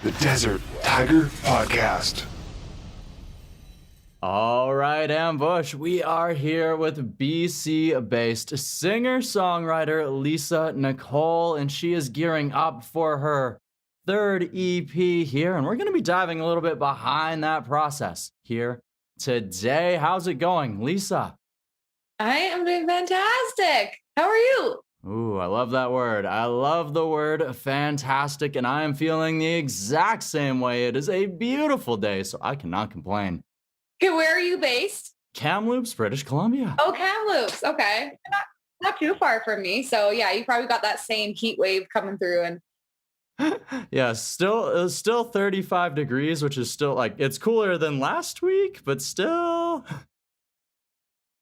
the Desert Tiger Podcast. All right, Ambush, we are here with BC-based singer-songwriter Lisa Nicole, and she is gearing up for her third EP here, and we're going to be diving a little bit behind that process here today. How's it going, Lisa? I am doing fantastic. How are you? Ooh, I love that word. I love the word fantastic, and I am feeling the exact same way. It is a beautiful day, so I cannot complain. Okay, where are you based? Kamloops, British Columbia. Oh, Kamloops. Okay. Not too far from me. So yeah, you probably got that same heat wave coming through. And Yeah, it's still 35 degrees, which is still like, it's cooler than last week, but still.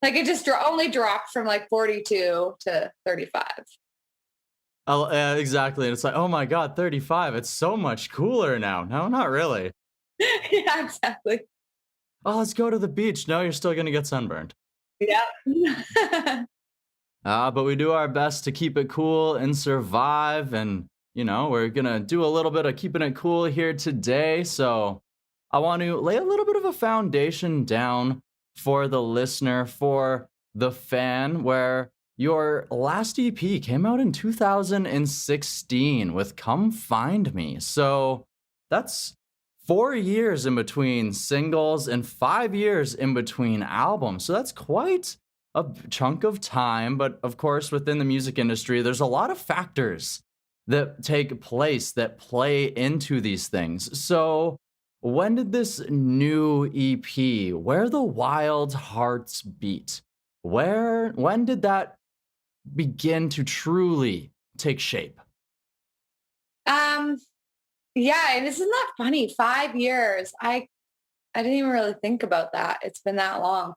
like it just only dropped from like 42 to 35. Oh, exactly. And it's like, oh my God, 35. It's so much cooler now. No, not really. Yeah, exactly. Oh, let's go to the beach. No, you're still going to get sunburned. Yep. But we do our best to keep it cool and survive. And, you know, we're going to do a little bit of keeping it cool here today. So I want to lay a little bit of a foundation down for the listener, for the fan, where your last EP came out in 2016 with Come Find Me. So that's 4 years in between singles and 5 years in between albums. So that's quite a chunk of time. But of course, within the music industry, there's a lot of factors that take place that play into these things. So when did this new EP, Where the Wild Hearts Beat, when did that begin to truly take shape? Yeah, and isn't that funny? 5 years. I didn't even really think about that. It's been that long.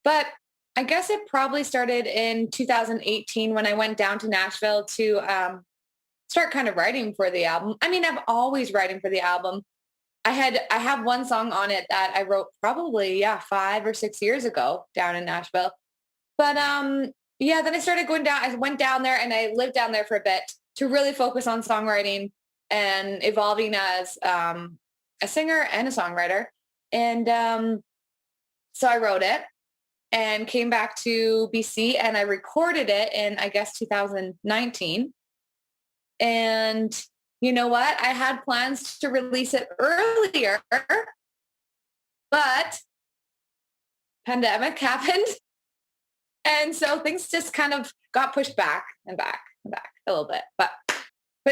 But I guess it probably started in 2018 when I went down to Nashville to start kind of writing for the album. I mean, I'm always writing for the album. I have one song on it that I wrote probably 5 or 6 years ago down in Nashville. But then I started going down. I went down there and I lived down there for a bit to really focus on songwriting and evolving as a singer and a songwriter. And so I wrote it and came back to BC and I recorded it in, I guess, 2019. And you know what? I had plans to release it earlier, but pandemic happened. And so things just kind of got pushed back and back and back a little bit. But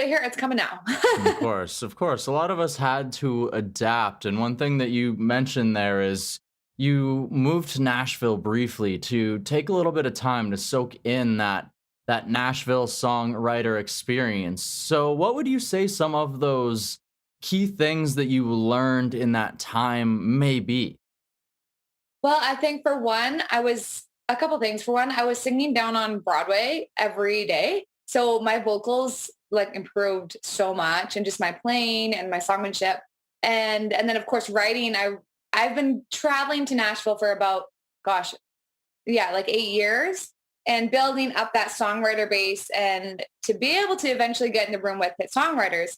here, it's coming now. Of course. A lot of us had to adapt. And one thing that you mentioned there is you moved to Nashville briefly to take a little bit of time to soak in that Nashville songwriter experience. So what would you say some of those key things that you learned in that time may be? Well, I think for one, a couple things. For one, I was singing down on Broadway every day. So my vocals like improved so much, and just my playing and my songmanship. And then of course writing, I've been traveling to Nashville for about, like 8 years, and building up that songwriter base and to be able to eventually get in the room with hit songwriters.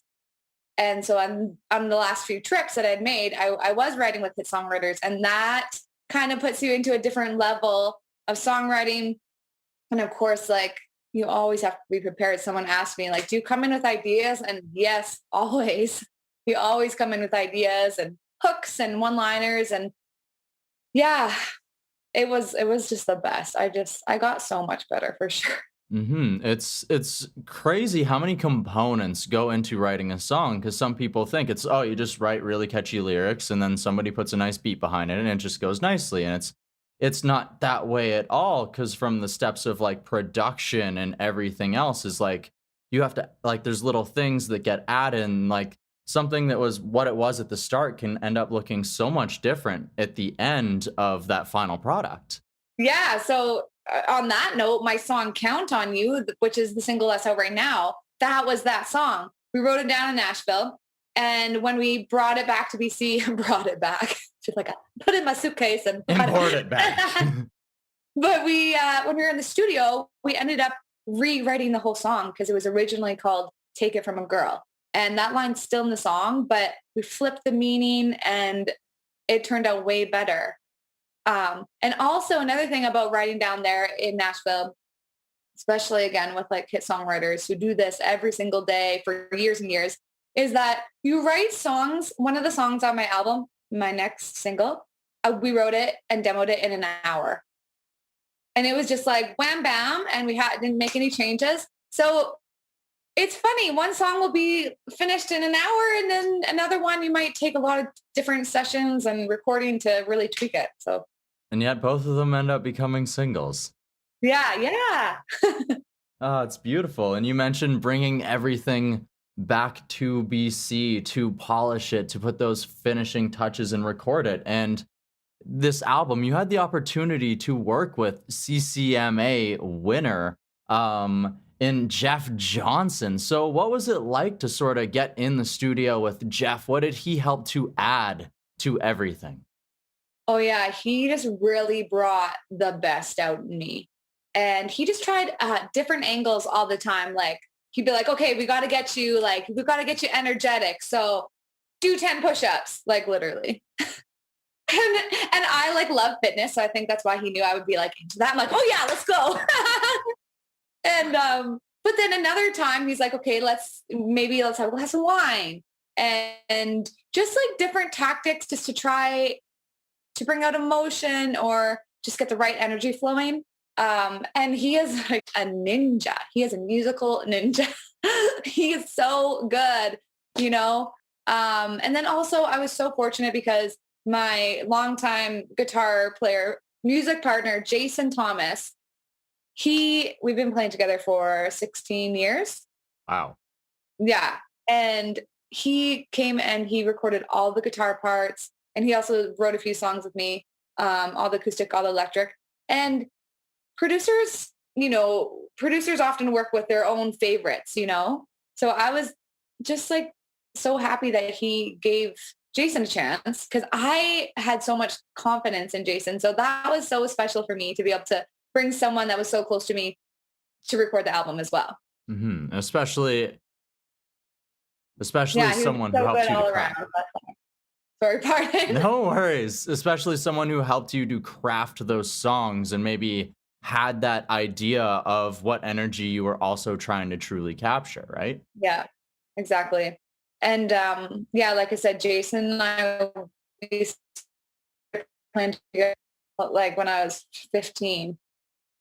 And so on the last few trips that I'd made, I was writing with hit songwriters, and that kind of puts you into a different level of songwriting. And of course, like, you always have to be prepared. Someone asked me, like, do you come in with ideas? And yes, always. You always come in with ideas and hooks and one-liners. And yeah, it was just the best. I got so much better for sure. Mm-hmm. It's crazy how many components go into writing a song, because some people think it's, oh, you just write really catchy lyrics and then somebody puts a nice beat behind it and it just goes nicely. And it's not that way at all, because from the steps of like production and everything else is like, you have to, like, there's little things that get added, and like something that was what it was at the start can end up looking so much different at the end of that final product. Yeah. So on that note, my song Count on You, which is the single that's out right now, that was that song. We wrote it down in Nashville. And when we brought it back to BC, just like put it in my suitcase and import it back. But when we were in the studio, we ended up rewriting the whole song because it was originally called Take It From a Girl. And that line's still in the song, but we flipped the meaning and it turned out way better. And also another thing about writing down there in Nashville, especially again with like hit songwriters who do this every single day for years and years, is that you write songs. One of the songs on my album, my next single, we wrote it and demoed it in an hour. And it was just like wham, bam. And didn't make any changes. So it's funny. One song will be finished in an hour and then another one, you might take a lot of different sessions and recording to really tweak it. So. And yet both of them end up becoming singles. Yeah. Oh, it's beautiful. And you mentioned bringing everything back to BC to polish it, to put those finishing touches and record it. And this album, you had the opportunity to work with CCMA winner in Jeff Johnson. So what was it like to sort of get in the studio with Jeff? What did he help to add to everything? Oh yeah, he just really brought the best out in me. And he just tried different angles all the time. Like he'd be like, okay, we've got to get you energetic. So do 10 push-ups, like literally. And I like love fitness. So I think that's why he knew I would be like into that. I'm like, oh yeah, let's go. And, but then another time he's like, okay, let's have a glass of wine and just like different tactics just to try to bring out emotion or just get the right energy flowing. And he is like a ninja. He is a musical ninja. He is so good, you know? And then also I was so fortunate because my longtime guitar player, music partner, Jason Thomas, we've been playing together for 16 years. Wow. Yeah. And he came and he recorded all the guitar parts. And he also wrote a few songs with me, all the acoustic, all the electric. And producers often work with their own favorites, you know? So I was just like so happy that he gave Jason a chance because I had so much confidence in Jason. So that was so special for me to be able to bring someone that was so close to me to record the album as well. Mm-hmm. Especially someone who helped you to craft. Sorry, pardon. No worries. Especially someone who helped you to craft those songs and maybe had that idea of what energy you were also trying to truly capture, right? Yeah, exactly. And like I said, Jason and I planned together like when I was 15.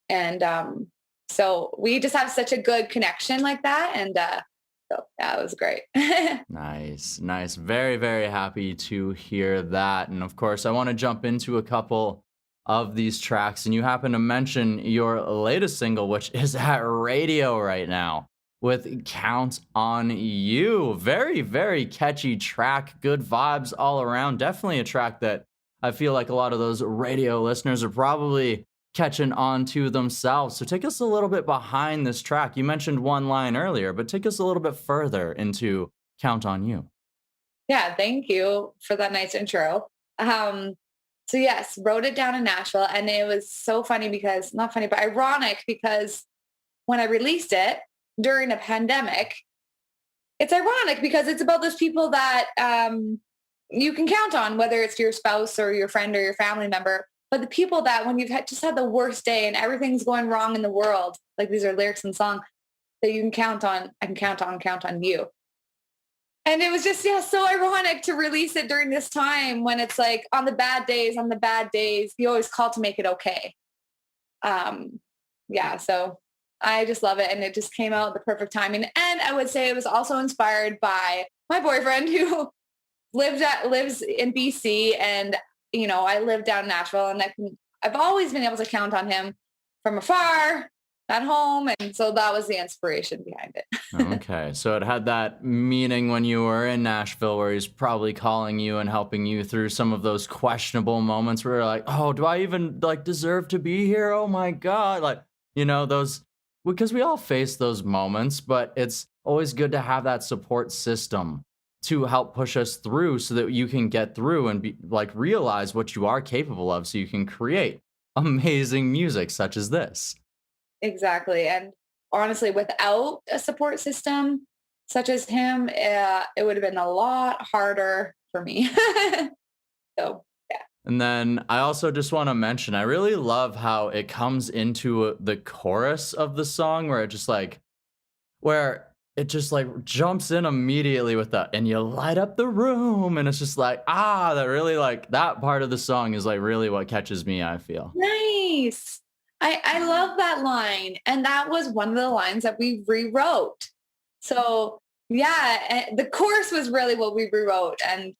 And so we just have such a good connection like that. And so that was great. Nice. Very, very happy to hear that. And of course, I want to jump into a couple of these tracks. And you happen to mention your latest single, which is at radio right now with Count on You. Very, very catchy track. Good vibes all around. Definitely a track that I feel like a lot of those radio listeners are probably catching on to themselves. So take us a little bit behind this track. You mentioned one line earlier, but take us a little bit further into Count on You. Yeah, thank you for that nice intro. So yes, wrote it down in Nashville, and it was so funny because, not funny, but ironic because when I released it during a pandemic, it's ironic because it's about those people that you can count on, whether it's your spouse or your friend or your family member. But the people that when you've just had the worst day and everything's going wrong in the world, like these are lyrics and song that you can count on, I can count on you. And it was just, so ironic to release it during this time when it's like on the bad days, you always call to make it okay. So I just love it. And it just came out at the perfect timing. And I would say it was also inspired by my boyfriend who lives in BC. And, you know, I live down in Nashville, and I've always been able to count on him from afar, at home. And so that was the inspiration behind it. Okay. So it had that meaning when you were in Nashville where he's probably calling you and helping you through some of those questionable moments where you're like, oh, do I even deserve to be here? Oh my God. Those, because we all face those moments, but it's always good to have that support system to help push us through so that you can get through and realize what you are capable of so you can create amazing music such as this. Exactly. And honestly, without a support system, such as him, it would have been a lot harder for me. So, yeah. And then I also just want to mention, I really love how it comes into the chorus of the song where it just like jumps in immediately with that, and you light up the room. And it's just like, that really like that part of the song is like really what catches me, I feel. Nice. I love that line. And that was one of the lines that we rewrote. So yeah, the chorus was really what we rewrote. And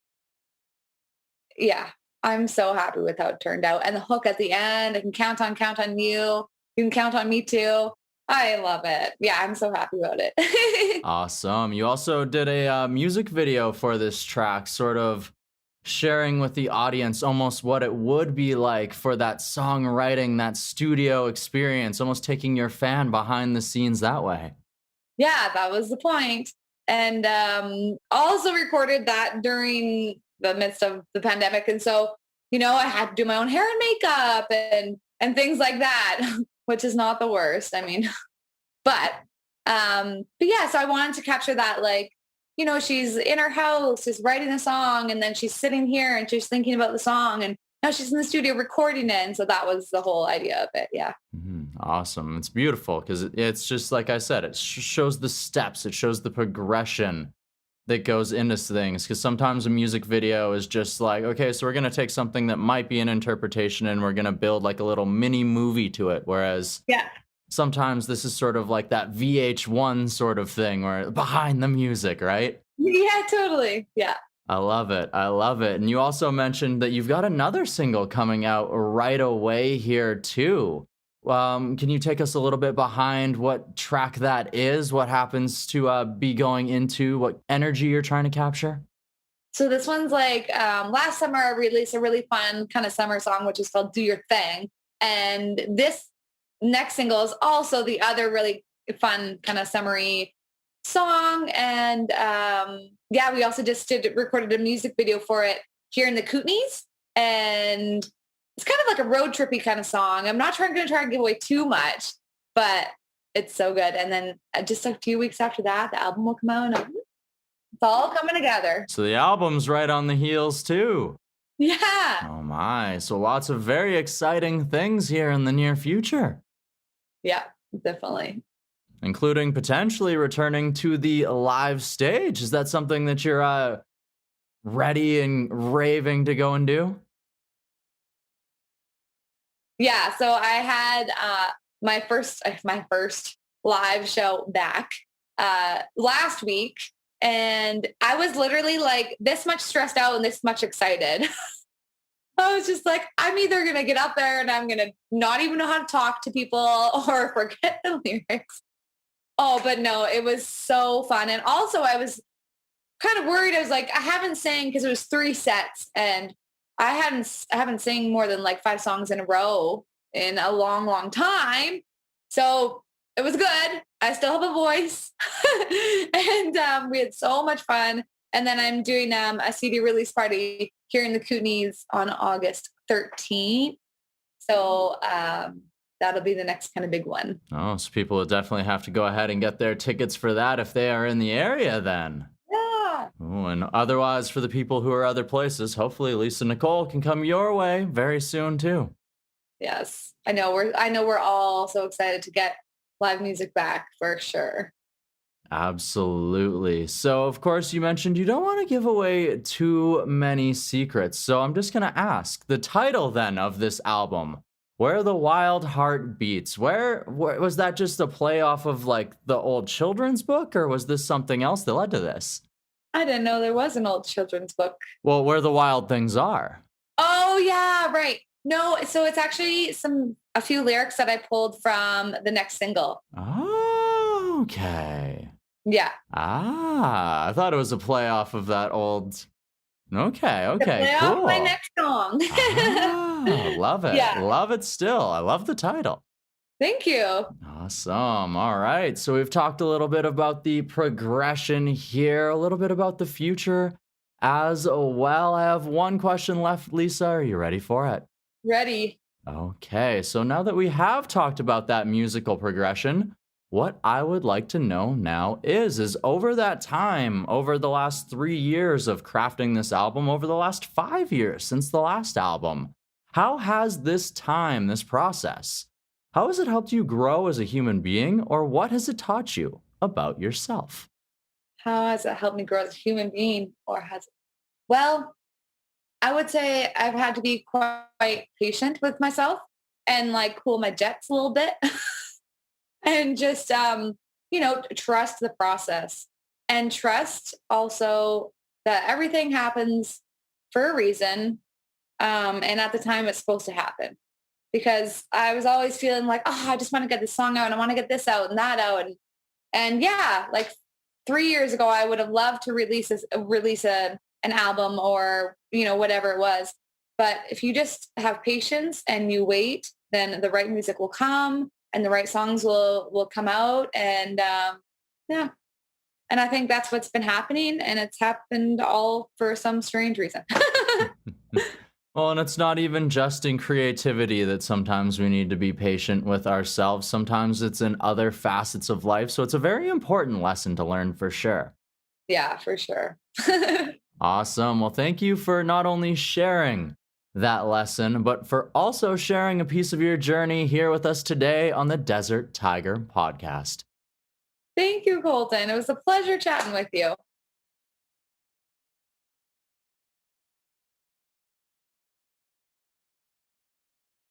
yeah, I'm so happy with how it turned out. And the hook at the end, I can count on you. You can count on me too. I love it. Yeah, I'm so happy about it. Awesome. You also did a music video for this track, sort of sharing with the audience almost what it would be like for that songwriting, that studio experience, almost taking your fan behind the scenes that way. Yeah, that was the point. And also recorded that during the midst of the pandemic. And so, I had to do my own hair and makeup and things like that, which is not the worst. I mean, but yeah, so I wanted to capture that, like, she's in her house, is writing a song, and then she's sitting here and she's thinking about the song, and now she's in the studio recording it. And so that was the whole idea of it. Yeah. Awesome. It's beautiful because it's just like I said, it shows the steps, it shows the progression that goes into things. Because sometimes a music video is just like, okay, so we're going to take something that might be an interpretation and we're going to build like a little mini movie to it. Whereas sometimes this is sort of like that VH1 sort of thing where behind the music, right? Yeah, totally. Yeah. I love it. I love it. And you also mentioned that you've got another single coming out right away here too. Can you take us a little bit behind what track that is? What happens to be going into? What energy you're trying to capture? So this one's like, last summer I released a really fun kind of summer song, which is called Do Your Thing. And this next single is also the other really fun kind of summery song. And yeah, we also just recorded a music video for it here in the Kootenays. And it's kind of like a road trippy kind of song. I'm not going to try and give away too much, but it's so good. And then just a few weeks after that, the album will come out, and it's all coming together. So the album's right on the heels too. Yeah. Oh my. So lots of very exciting things here in the near future. Yeah, definitely. Including potentially returning to the live stage. Is that something that you're ready and raving to go and do? Yeah, so I had my first live show back last week, and I was literally like this much stressed out and this much excited. I was just like, I'm either going to get up there and I'm going to not even know how to talk to people or forget the lyrics. Oh, but no, it was so fun. And also I was kind of worried. I was like, I haven't sang because it was 3 sets, and I haven't sang more than like 5 songs in a row in a long, long time. So it was good. I still have a voice and we had so much fun. And then I'm doing a CD release party here in the Kootenays on August 13th. So that'll be the next kind of big one. Oh, so people will definitely have to go ahead and get their tickets for that if they are in the area then. Yeah. Oh, and otherwise, for the people who are other places, hopefully Lisa Nicole can come your way very soon too. Yes, I know we're all so excited to get live music back for sure. Absolutely. So, of course, you mentioned you don't want to give away too many secrets. So I'm just going to ask the title then of this album, Where the Wild Heart Beats. Where was that just a play off of like the old children's book, or was this something else that led to this? I didn't know there was an old children's book. Well, Where the Wild Things Are. Oh, yeah, right. No, so it's actually a few lyrics that I pulled from the next single. Oh, okay. Yeah. I thought it was a play off of that old. Okay, Play cool. off my next song. Love it. Yeah. Love it still. I love the title. Thank you. Awesome. All right. So we've talked a little bit about the progression here, a little bit about the future as well. I have one question left, Lisa. Are you ready for it? Ready. Okay. So now that we have talked about that musical progression, what I would like to know now is over that time, over the last 3 years of crafting this album, over the last 5 years since the last album, how has this time, this process, how has it helped you grow as a human being, or what has it taught you about yourself? How has it helped me grow as a human being or has well, I would say I've had to be quite patient with myself and like cool my jets a little bit and just trust the process and trust also that everything happens for a reason. And at the time it's supposed to happen because I was always feeling like, oh, I just want to get this song out and I want to get this out and that out. And yeah, like 3 years ago, I would have loved to an album or, whatever it was. But if you just have patience and you wait, then the right music will come and the right songs will come out. And yeah. And I think that's what's been happening. And it's happened all for some strange reason. Well, and it's not even just in creativity that sometimes we need to be patient with ourselves. Sometimes it's in other facets of life. So it's a very important lesson to learn for sure. Yeah, for sure. Awesome. Well, thank you for not only sharing that lesson, but for also sharing a piece of your journey here with us today on the Desert Tiger podcast. Thank you, Colton. It was a pleasure chatting with you.